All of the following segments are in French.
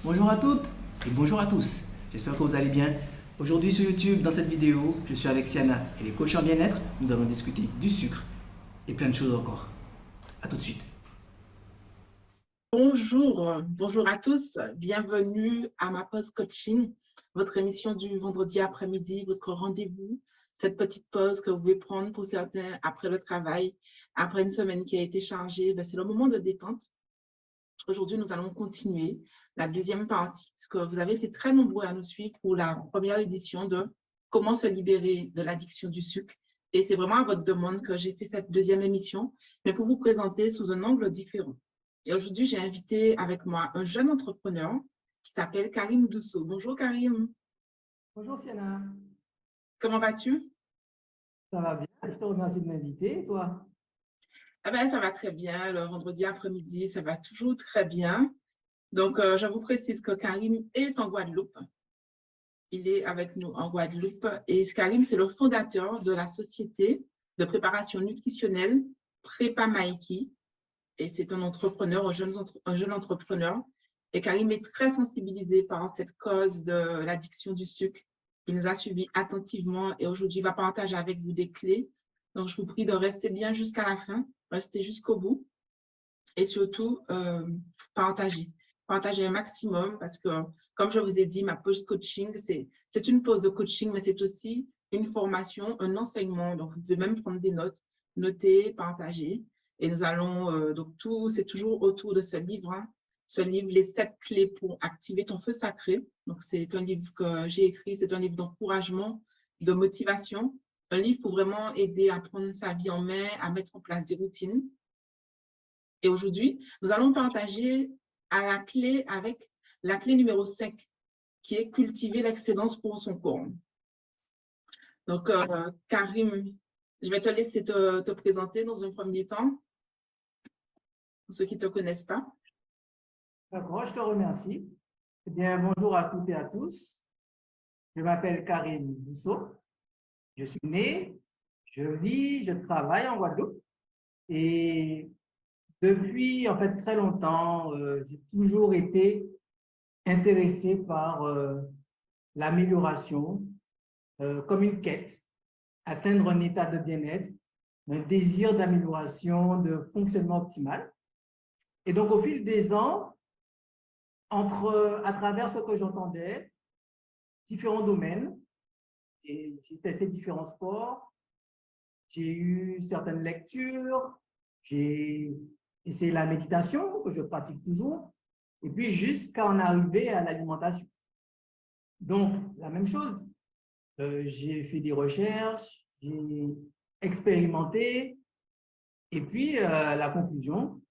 Bonjour à toutes et bonjour à tous. J'espère que vous allez bien. Aujourd'hui sur YouTube, dans cette vidéo, je suis avec Siana et les coachs en bien-être. Nous allons discuter du sucre et plein de choses encore. A tout de suite. Bonjour à tous. Bienvenue à ma pause coaching, votre émission du vendredi après-midi, votre rendez-vous, cette petite pause que vous pouvez prendre pour certains après le travail, après une semaine qui a été chargée. C'est le moment de détente. Aujourd'hui, nous allons continuer la deuxième partie, parce que vous avez été très nombreux à nous suivre pour la première édition de Comment se libérer de l'addiction du sucre. Et c'est vraiment à votre demande que j'ai fait cette deuxième émission, mais pour vous présenter sous un angle différent. Et aujourd'hui, j'ai invité avec moi un jeune entrepreneur qui s'appelle Karim Dousso. Bonjour Karim. Bonjour Siana, Comment vas-tu? ça va bien? Je te remercie de m'inviter. Et toi? Ça va très bien. Le vendredi après-midi, ça va toujours très bien. Donc, je vous précise que Karim est en Guadeloupe. Il est avec nous en Guadeloupe. Et Karim, c'est le fondateur de la société de préparation nutritionnelle Prépa Maïki. Et c'est un entrepreneur, un jeune entrepreneur. Et Karim est très sensibilisé par cette cause de l'addiction du sucre. Il nous a suivis attentivement et aujourd'hui, il va partager avec vous des clés. Donc, je vous prie de rester bien jusqu'à la fin, rester jusqu'au bout et surtout partager. Partager un maximum parce que, comme je vous ai dit, ma pause coaching, c'est une pause de coaching, mais c'est aussi une formation, un enseignement. Donc, vous pouvez même prendre des notes, noter, partager. Et nous allons, donc tout, c'est toujours autour de ce livre, hein. Ce livre, Les 7 clés pour activer ton feu sacré. Donc, c'est un livre que j'ai écrit, c'est un livre d'encouragement, de motivation, un livre pour vraiment aider à prendre sa vie en main, à mettre en place des routines. Et aujourd'hui, nous allons partager avec la clé numéro 5, qui est cultiver l'excellence pour son corps. Donc, Karim, je vais te laisser te présenter dans un premier temps, pour ceux qui ne te connaissent pas. D'accord, je te remercie. Eh bien, bonjour à toutes et à tous. Je m'appelle Karim Dousso. Je suis né, je vis, je travaille en Guadeloupe. Et depuis, en fait, très longtemps, j'ai toujours été intéressé par l'amélioration comme une quête, atteindre un état de bien-être, un désir d'amélioration, de fonctionnement optimal. Et donc, au fil des ans, à travers ce que j'entendais, différents domaines, et j'ai testé différents sports, j'ai eu certaines lectures, j'ai essayé la méditation, que je pratique toujours, et puis jusqu'à en arriver à l'alimentation. Donc, la même chose, j'ai fait des recherches, j'ai expérimenté, et puis la conclusion,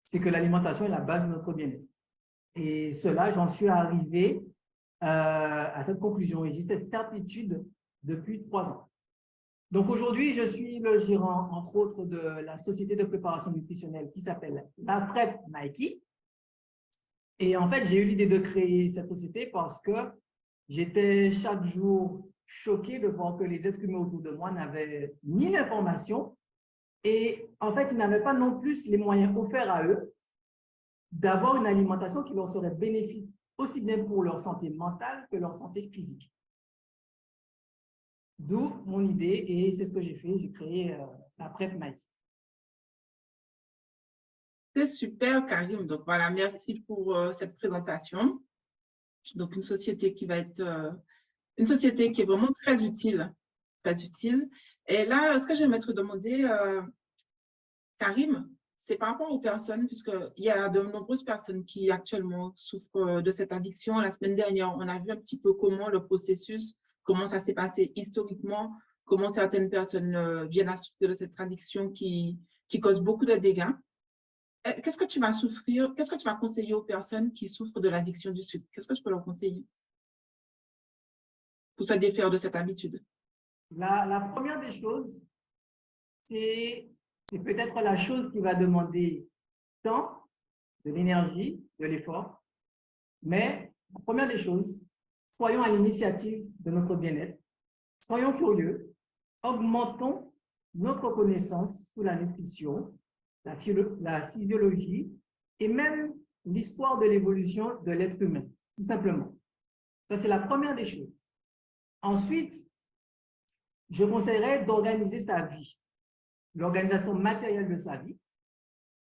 c'est que l'alimentation est la base de notre bien-être. Et cela, j'en suis arrivé à cette conclusion et j'ai cette certitude depuis 3 ans. Donc aujourd'hui, je suis le gérant, entre autres, de la société de préparation nutritionnelle qui s'appelle la Prep Nike. Et en fait, j'ai eu l'idée de créer cette société parce que j'étais chaque jour choqué de voir que les êtres humains autour de moi n'avaient ni l'information et en fait, ils n'avaient pas non plus les moyens offerts à eux d'avoir une alimentation qui leur serait bénéfique, aussi bien pour leur santé mentale que leur santé physique. D'où mon idée et c'est ce que j'ai fait, j'ai créé la Prep Nike. C'est super, Karim. Donc, voilà, merci pour cette présentation. Donc, une société qui va être une société qui est vraiment très utile, très utile. Et là, ce que j'aimerais te demander, Karim, c'est par rapport aux personnes, puisqu'il y a de nombreuses personnes qui actuellement souffrent de cette addiction. La semaine dernière, on a vu un petit peu comment le processus, comment ça s'est passé historiquement, comment certaines personnes viennent à souffrir de cette addiction qui cause beaucoup de dégâts. Qu'est-ce que tu vas souffrir, qu'est-ce que tu vas conseiller aux personnes qui souffrent de l'addiction du sucre? Qu'est-ce que tu peux leur conseiller pour se défaire de cette habitude? La première des choses, c'est peut-être la chose qui va demander tant de l'énergie, de l'effort, mais la première des choses, soyons à l'initiative de notre bien-être, soyons curieux, augmentons notre connaissance sur la nutrition, la physiologie et même l'histoire de l'évolution de l'être humain, tout simplement. Ça, c'est la première des choses. Ensuite, je conseillerais d'organiser sa vie, l'organisation matérielle de sa vie,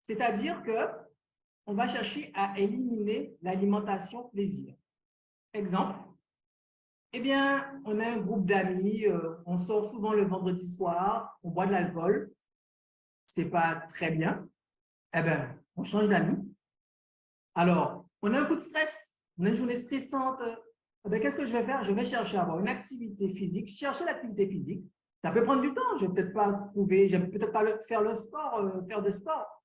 c'est-à-dire que on va chercher à éliminer l'alimentation plaisir. Exemple, eh bien, on a un groupe d'amis, on sort souvent le vendredi soir, on boit de l'alcool, c'est pas très bien. Eh bien, on change d'amis. Alors, on a un coup de stress, on a une journée stressante. Eh bien, qu'est-ce que je vais faire? Je vais chercher à avoir une activité physique. Chercher l'activité physique, ça peut prendre du temps. Je ne vais peut-être pas trouver, je vais peut-être pas faire le sport, faire de sport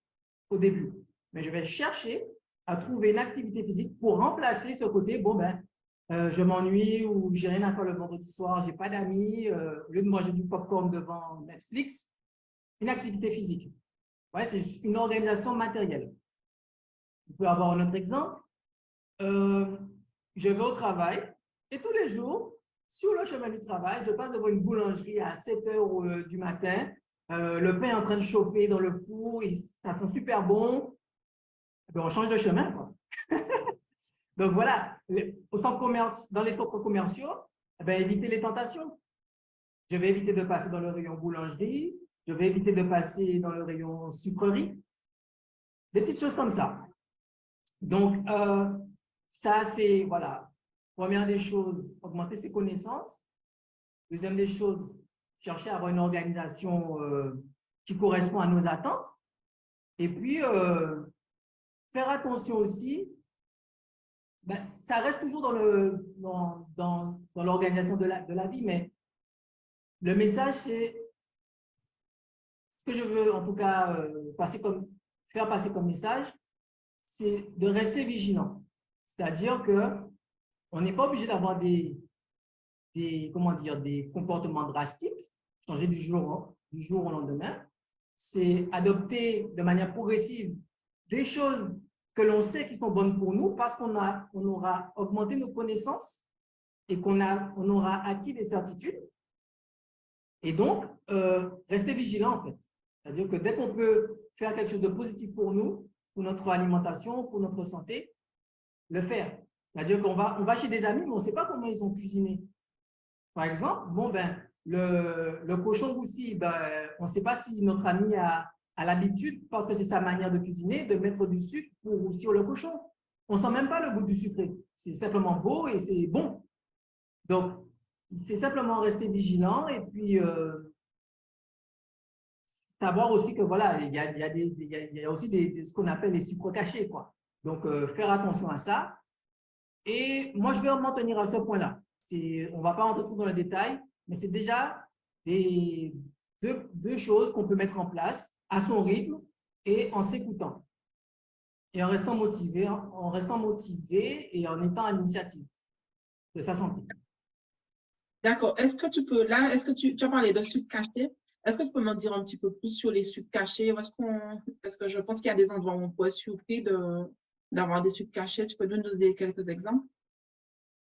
au début. Mais je vais chercher à trouver une activité physique pour remplacer ce côté, bon, ben, je m'ennuie ou j'ai rien à faire le vendredi soir, j'ai pas d'amis, au lieu de manger du popcorn devant Netflix, une activité physique. Ouais, c'est une organisation matérielle. On peut avoir un autre exemple. Je vais au travail et tous les jours, sur le chemin du travail, je passe devant une boulangerie à 7 h du matin. Le pain est en train de chauffer dans le four, ça sent super bon. Ben, on change de chemin, quoi. Donc voilà, dans les centres commerciaux, ben, éviter les tentations. Je vais éviter de passer dans le rayon boulangerie, je vais éviter de passer dans le rayon sucrerie, des petites choses comme ça. Donc, ça, c'est, voilà, première des choses, augmenter ses connaissances. Deuxième des choses, chercher à avoir une organisation qui correspond à nos attentes. Et puis, faire attention aussi, ben, ça reste toujours dans l'organisation de la vie, mais le message, c'est ce que je veux en tout cas faire passer comme message, c'est de rester vigilant. C'est-à-dire qu'on n'est pas obligé d'avoir comment dire, des comportements drastiques, changer du jour au lendemain. C'est adopter de manière progressive des choses que l'on sait qui sont bonnes pour nous parce qu'on aura augmenté nos connaissances et qu'on aura acquis des certitudes. Et donc, rester vigilant en fait. C'est-à-dire que dès qu'on peut faire quelque chose de positif pour nous, pour notre alimentation, pour notre santé, le faire. C'est-à-dire qu'on va chez des amis, mais on ne sait pas comment ils ont cuisiné. Par exemple, bon, ben, le cochon roussi, ben, on ne sait pas si notre ami a l'habitude, parce que c'est sa manière de cuisiner, de mettre du sucre pour roussir le cochon. On ne sent même pas le goût du sucré. C'est simplement beau et c'est bon. Donc, c'est simplement rester vigilant et puis savoir aussi que voilà, il y a aussi ce qu'on appelle les sucres cachés, quoi. Donc, faire attention à ça. Et moi, je vais m'en tenir à ce point-là. On ne va pas rentrer trop dans le détail, mais c'est déjà deux choses qu'on peut mettre en place à son rythme et en s'écoutant. Et en restant motivé et en étant à l'initiative de sa santé. D'accord. Est-ce que tu as parlé de sucre caché? Est-ce que tu peux m'en dire un petit peu plus sur les sucres cachés? Parce que je pense qu'il y a des endroits où on peut être surpris d'avoir des sucres cachés. Tu peux nous donner quelques exemples?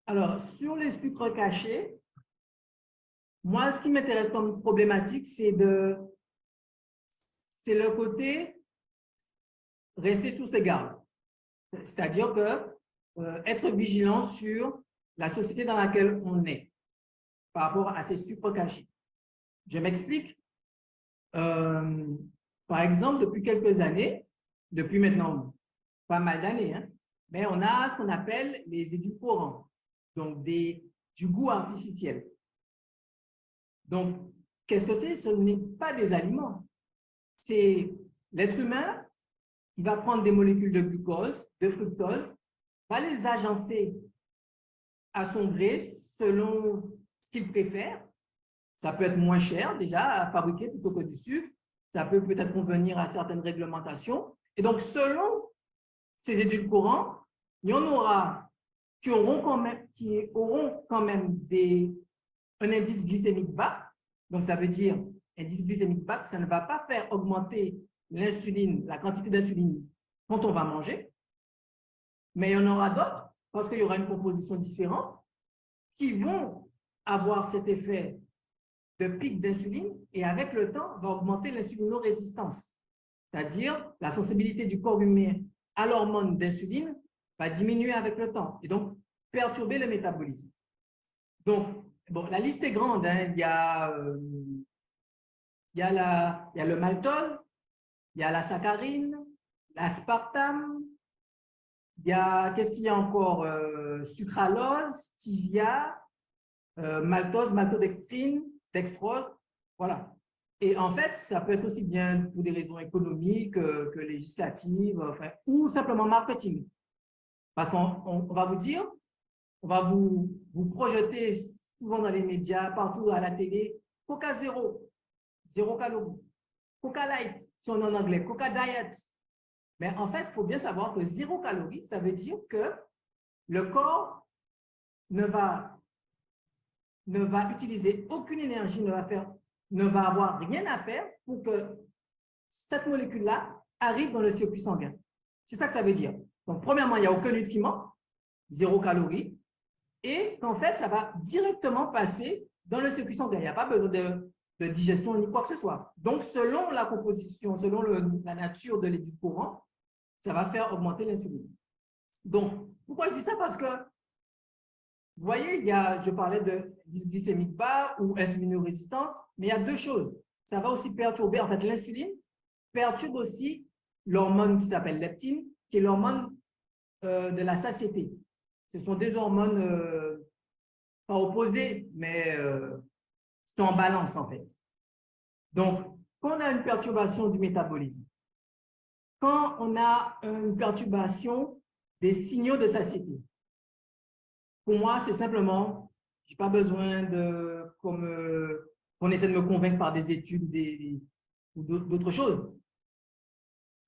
Alors, sur les sucres cachés, moi, ce qui m'intéresse comme problématique, c'est le côté rester sous ses gardes. C'est-à-dire que être vigilant sur la société dans laquelle on est par rapport à ces sucres cachés. Je m'explique. Par exemple, depuis quelques années, depuis maintenant pas mal d'années, hein, mais on a ce qu'on appelle les édulcorants, donc du goût artificiel. Donc, qu'est-ce que c'est? Ce n'est pas des aliments. C'est l'être humain, il va prendre des molécules de glucose, de fructose, va les agencer à son gré selon ce qu'il préfère. Ça peut être moins cher déjà à fabriquer plutôt que du sucre. Ça peut peut-être convenir à certaines réglementations. Et donc, selon ces édulcorants, il y en aura qui auront quand même un indice glycémique bas. Donc, ça veut dire indice glycémique bas, ça ne va pas faire augmenter l'insuline, la quantité d'insuline quand on va manger. Mais il y en aura d'autres, parce qu'il y aura une composition différente, qui vont avoir cet effet de pic d'insuline et avec le temps, va augmenter l'insulinorésistance, c'est-à-dire la sensibilité du corps humain à l'hormone d'insuline va diminuer avec le temps et donc perturber le métabolisme. Donc, bon, la liste est grande. Hein. Il y a le maltose, il y a la saccharine, l'aspartame, il y a, qu'est-ce qu'il y a encore? Sucralose, stevia, maltose, maltodextrine, dextrose, voilà. Et en fait, ça peut être aussi bien pour des raisons économiques que législatives, enfin, ou simplement marketing. Parce qu'on va vous dire, on va vous projeter souvent dans les médias, partout à la télé, Coca zéro, zéro calorie, Coca light, si on est en anglais, Coca diet. Mais en fait, il faut bien savoir que zéro calorie, ça veut dire que le corps ne va utiliser aucune énergie, ne va avoir rien à faire pour que cette molécule-là arrive dans le circuit sanguin. C'est ça que ça veut dire. Donc, premièrement, il n'y a aucun nutriment, zéro calorie, et qu'en fait, ça va directement passer dans le circuit sanguin. Il n'y a pas besoin de digestion ni quoi que ce soit. Donc, selon la composition, selon la nature de l'édulcorant, ça va faire augmenter l'insuline. Donc, pourquoi je dis ça? Parce que, vous voyez, je parlais de glycémique bas ou insulinorésistance, mais il y a deux choses. Ça va aussi perturber, en fait, l'insuline perturbe aussi l'hormone qui s'appelle leptine, qui est l'hormone de la satiété. Ce sont des hormones pas opposées, mais qui sont en balance, en fait. Donc, quand on a une perturbation du métabolisme, quand on a une perturbation des signaux de satiété, pour moi, c'est simplement, je n'ai pas besoin qu'on essaie de me convaincre par des études ou d'autres choses.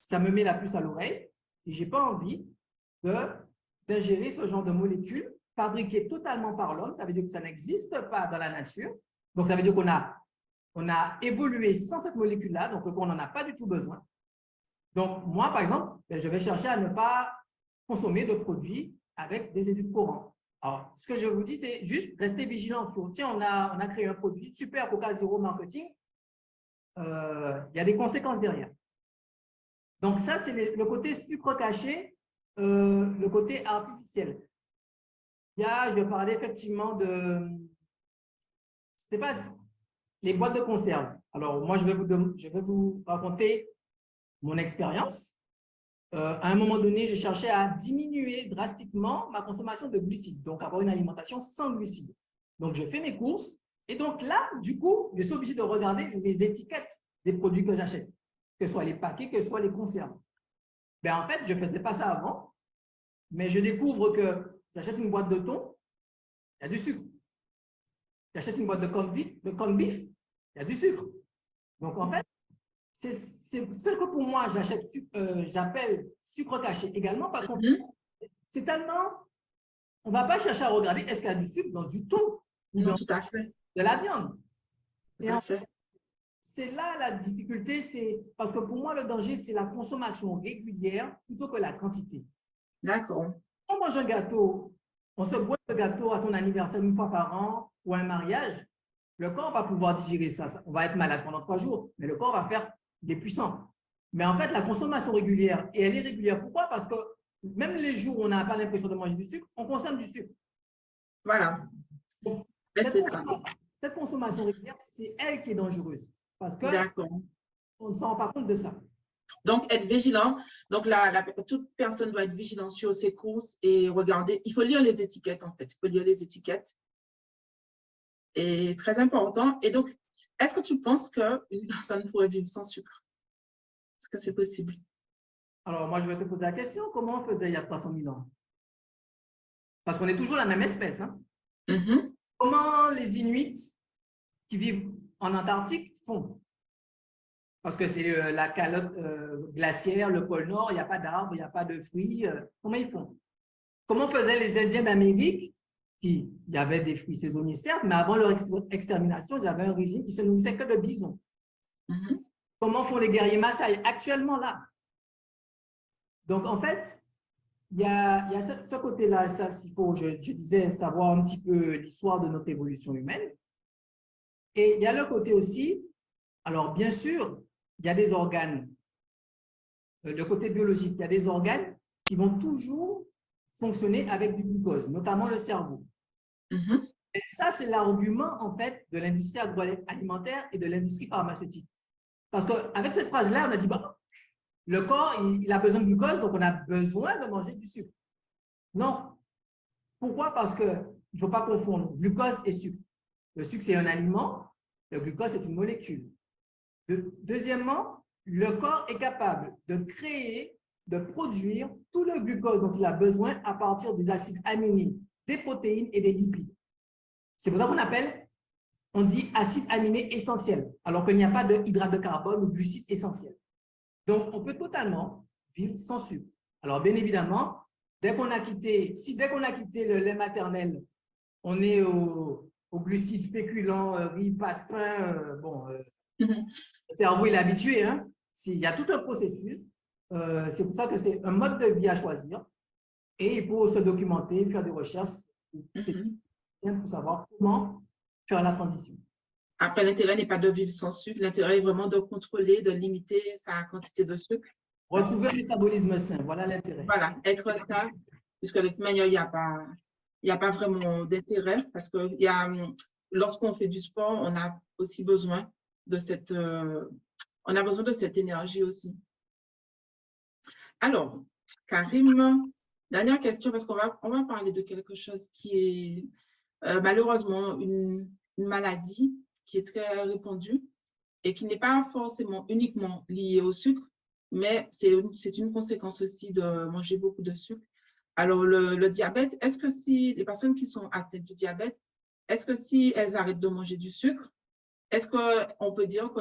Ça me met la puce à l'oreille et je n'ai pas envie d'ingérer ce genre de molécules fabriquées totalement par l'homme. Ça veut dire que ça n'existe pas dans la nature. Donc, ça veut dire qu'on a évolué sans cette molécule-là, donc on n'en a pas du tout besoin. Donc, moi, par exemple, je vais chercher à ne pas consommer de produits avec des édulcorants. Alors, ce que je vous dis, c'est juste rester vigilant sur, tiens, on a créé un produit, super Coca Zéro marketing, il y a des conséquences derrière. Donc, ça, c'est le côté sucre caché, le côté artificiel. Je vais parler effectivement je sais pas, les boîtes de conserve. Alors, moi, je vais vous raconter mon expérience. À un moment donné, j'ai cherché à diminuer drastiquement ma consommation de glucides, donc avoir une alimentation sans glucides. Donc, je fais mes courses et donc là, du coup, je suis obligé de regarder les étiquettes des produits que j'achète, que ce soit les paquets, que ce soit les conserves. Ben, en fait, je ne faisais pas ça avant, mais je découvre que j'achète une boîte de thon, il y a du sucre. J'achète une boîte de corned beef, il y a du sucre. Donc, en fait, c'est ce que pour moi, j'appelle sucre caché également parce que c'est tellement… On ne va pas chercher à regarder est-ce qu'il y a du sucre dans du thon ou dans tout à fait. de la viande. Tout à fait. C'est là la difficulté, c'est parce que pour moi, le danger, c'est la consommation régulière plutôt que la quantité. D'accord. On mange un gâteau, on se boit le gâteau à son anniversaire une fois par an ou à un mariage, le corps va pouvoir digérer ça. On va être malade pendant 3 jours, mais le corps va faire des puissants. Mais en fait, la consommation régulière, et elle est régulière. Pourquoi? Parce que même les jours où on n'a pas l'impression de manger du sucre, on consomme du sucre. Voilà. Donc, cette consommation régulière, c'est elle qui est dangereuse. Parce qu'on ne se rend pas compte de ça. Donc, être vigilant. Donc, toute personne doit être vigilante sur ses courses et regarder. Il faut lire les étiquettes, en fait. Il faut lire les étiquettes. Et très important. Et donc, est-ce que tu penses qu'une personne pourrait vivre sans sucre? Est-ce que c'est possible? Alors, moi, je vais te poser la question. Comment on faisait il y a 300 000 ans? Parce qu'on est toujours la même espèce. Hein? Comment les Inuits qui vivent en Antarctique font? Parce que c'est la calotte glaciaire, le pôle Nord, il n'y a pas d'arbres, il n'y a pas de fruits. Comment ils font? Comment faisaient les Indiens d'Amérique? Il y avait des fruits saisonniers, certes, mais avant leur extermination, ils avaient un régime qui se nourrissait que de bisons. Comment font les guerriers Maasai actuellement là? Donc, en fait, il y a ce côté-là, il faut, je disais, savoir un petit peu l'histoire de notre évolution humaine. Et il y a le côté aussi, alors bien sûr, il y a des organes le côté biologique. Il y a des organes qui vont toujours fonctionner avec du glucose, notamment le cerveau. Mhm. Et ça, c'est l'argument, en fait, de l'industrie agroalimentaire et de l'industrie pharmaceutique. Parce qu'avec cette phrase-là, on a dit, bah, le corps, il a besoin de glucose, donc on a besoin de manger du sucre. Non. Pourquoi? Parce qu'il ne faut pas confondre glucose et sucre. Le sucre, c'est un aliment. Le glucose, c'est une molécule. Deuxièmement, le corps est capable de créer, de produire tout le glucose dont il a besoin à partir des acides aminés, des protéines et des lipides. C'est pour ça on dit acide aminé essentiel, alors qu'il n'y a pas de hydrate de carbone ou glucides essentiels. Donc, on peut totalement vivre sans sucre. Alors, bien évidemment, dès qu'on a quitté le lait maternel, on est aux glucides féculents, riz, pâtes, pain, le cerveau il est habitué. Hein? Il y a tout un processus. C'est pour ça que c'est un mode de vie à choisir. Et il faut se documenter, faire des recherches pour savoir comment faire la transition. Après, l'intérêt n'est pas de vivre sans sucre, l'intérêt est vraiment de contrôler, de limiter sa quantité de sucre. Retrouver un métabolisme sain, voilà l'intérêt. Voilà, être ça, puisque de toute manière, il n'y a pas vraiment d'intérêt, parce que lorsqu'on fait du sport, on a aussi besoin de cette énergie aussi. Alors, Karim, dernière question, parce qu'on va parler de quelque chose qui est malheureusement une maladie qui est très répandue et qui n'est pas forcément uniquement liée au sucre, mais c'est une conséquence aussi de manger beaucoup de sucre. Alors, le diabète, est-ce que si les personnes qui sont atteintes du diabète, est-ce que si elles arrêtent de manger du sucre, est-ce qu'on peut dire que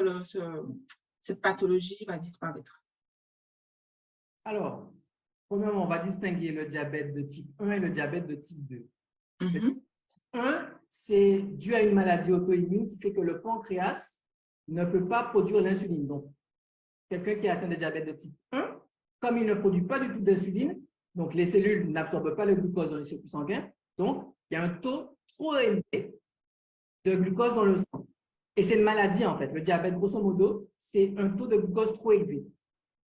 cette pathologie va disparaître? Alors, premièrement, on va distinguer le diabète de type 1 et le diabète de type 2. Le type 1, c'est dû à une maladie auto-immune qui fait que le pancréas ne peut pas produire l'insuline. Donc, quelqu'un qui est atteint de diabète de type 1, comme il ne produit pas du tout d'insuline, donc les cellules n'absorbent pas le glucose dans les circuits sanguins, donc il y a un taux trop élevé de glucose dans le sang. Et c'est une maladie en fait. Le diabète, grosso modo, c'est un taux de glucose trop élevé.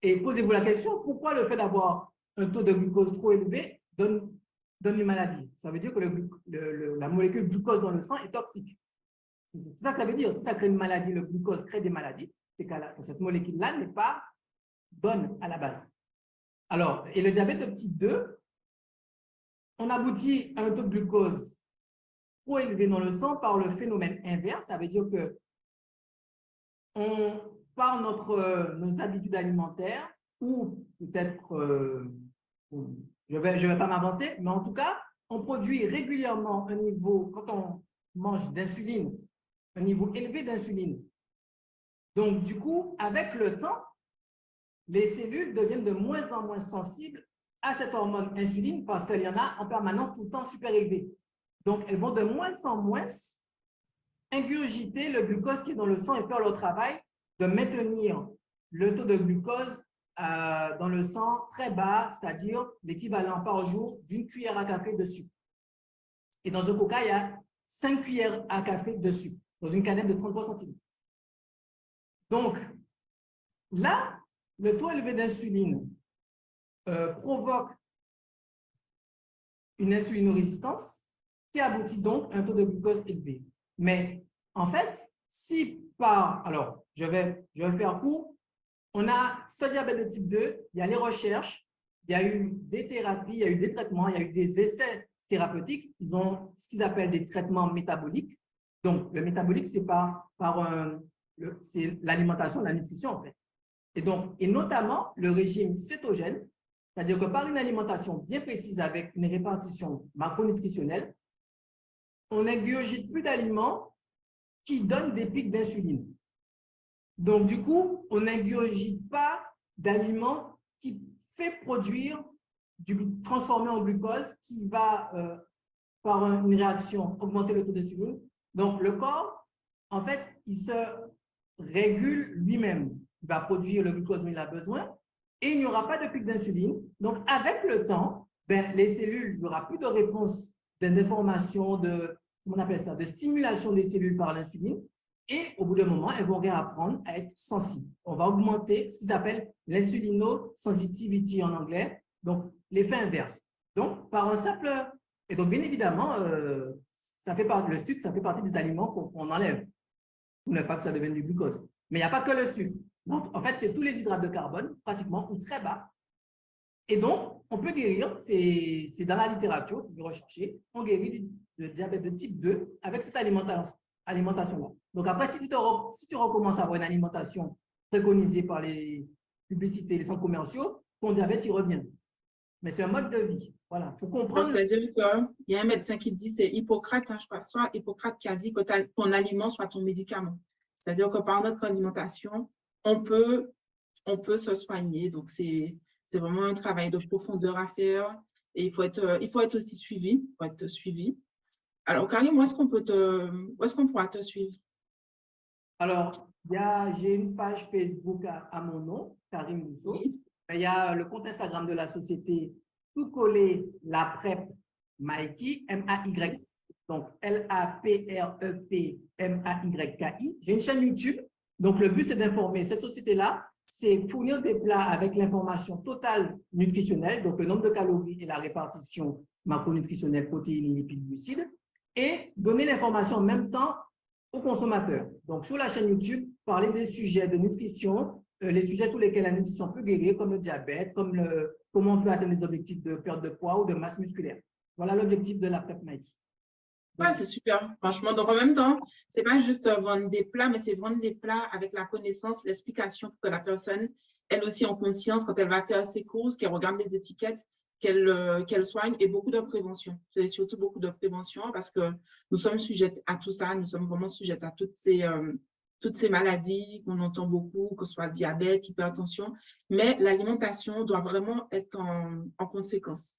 Et posez-vous la question, pourquoi le fait d'avoir un taux de glucose trop élevé donne une maladie? Ça veut dire que la molécule glucose dans le sang est toxique. C'est ça que ça veut dire. Si ça crée une maladie, le glucose crée des maladies, c'est que cette molécule-là n'est pas bonne à la base. Alors, et le diabète de type 2, on aboutit à un taux de glucose trop élevé dans le sang par le phénomène inverse. Ça veut dire que par nos habitudes alimentaires, ou peut-être, je vais pas m'avancer, mais en tout cas, on produit régulièrement un niveau, quand on mange d'insuline, un niveau élevé d'insuline. Donc, du coup, avec le temps, les cellules deviennent de moins en moins sensibles à cette hormone insuline parce qu'il y en a en permanence tout le temps super élevé. Donc, elles vont de moins en moins ingurgiter le glucose qui est dans le sang et faire leur travail de maintenir le taux de glucose dans le sang très bas, c'est-à-dire l'équivalent par jour d'une cuillère à café de sucre. Et dans un coca, il y a 5 cuillères à café de sucre dans une canette de 33 centilitres. Donc, là, le taux élevé d'insuline provoque une insulinorésistance qui aboutit donc à un taux de glucose élevé. Mais en fait, alors je vais faire court, on a ce diabète de type 2, il y a les recherches, il y a eu des thérapies, il y a eu des traitements, il y a eu des essais thérapeutiques, ils ont ce qu'ils appellent des traitements métaboliques. Donc, le métabolique, c'est l'alimentation, la nutrition en fait. Et notamment le régime cétogène, c'est-à-dire que par une alimentation bien précise avec une répartition macronutritionnelle, on n'ingurgite plus d'aliments qui donnent des pics d'insuline. Donc, du coup, on n'ingurgite pas d'aliments qui fait produire transformé en glucose qui va, par une réaction, augmenter le taux d'insuline. Donc, le corps, en fait, il se régule lui-même. Il va produire le glucose dont il a besoin et il n'y aura pas de pic d'insuline. Donc, avec le temps, les cellules, il n'y aura plus de réponse d'information, de stimulation des cellules par l'insuline. Et au bout d'un moment, elles vont réapprendre à être sensibles. On va augmenter ce qu'ils appellent l'insulino-sensitivity en anglais, donc l'effet inverse. Donc, par un simple… Et donc, bien évidemment, le sucre, ça fait partie des aliments qu'on enlève pour ne pas que ça devienne du glucose. Mais il n'y a pas que le sucre. Donc, en fait, c'est tous les hydrates de carbone, pratiquement, ou très bas. Et donc, on peut guérir, c'est dans la littérature, vous pouvez rechercher, on guérit du diabète de type 2 avec cette alimentation-là. Donc après, si tu recommences à avoir une alimentation préconisée par les publicités, les centres commerciaux, ton diabète, il revient. Mais c'est un mode de vie. Voilà, il faut comprendre. C'est-à-dire qu'il y a un médecin qui dit, c'est Hippocrate, hein, je crois, soit Hippocrate qui a dit que ton aliment soit ton médicament. C'est-à-dire que par notre alimentation, on peut se soigner. Donc, c'est vraiment un travail de profondeur à faire et il faut être aussi suivi. Il faut être suivi. Alors, Karim, où est-ce qu'on pourra te suivre? Alors, j'ai une page Facebook à mon nom, Karim Bousso. Oui. Il y a le compte Instagram de la société, tout collé, la PrEP Maïki, M-A-Y. Donc, L-A-P-R-E-P-M-A-Y-K-I. J'ai une chaîne YouTube. Donc, le but, c'est d'informer. Cette société-là, c'est fournir des plats avec l'information totale nutritionnelle, donc le nombre de calories et la répartition macronutritionnelle, protéines, lipides, glucides, et donner l'information en même temps aux consommateurs. Donc, sur la chaîne YouTube, parler des sujets de nutrition, les sujets sur lesquels la nutrition peut guérir, comme le diabète, comme comment on peut atteindre les objectifs de perte de poids ou de masse musculaire. Voilà l'objectif de la PrEP Maïki. Ouais, c'est super, franchement. Donc, en même temps, ce n'est pas juste vendre des plats, mais c'est vendre des plats avec la connaissance, l'explication pour que la personne, elle aussi, en conscience, quand elle va faire ses courses, qu'elle regarde les étiquettes, qu'elle soigne, et beaucoup de prévention. C'est surtout beaucoup de prévention parce que nous sommes sujettes à tout ça, nous sommes vraiment sujettes à toutes ces maladies qu'on entend beaucoup, que ce soit diabète, hypertension, mais l'alimentation doit vraiment être en conséquence.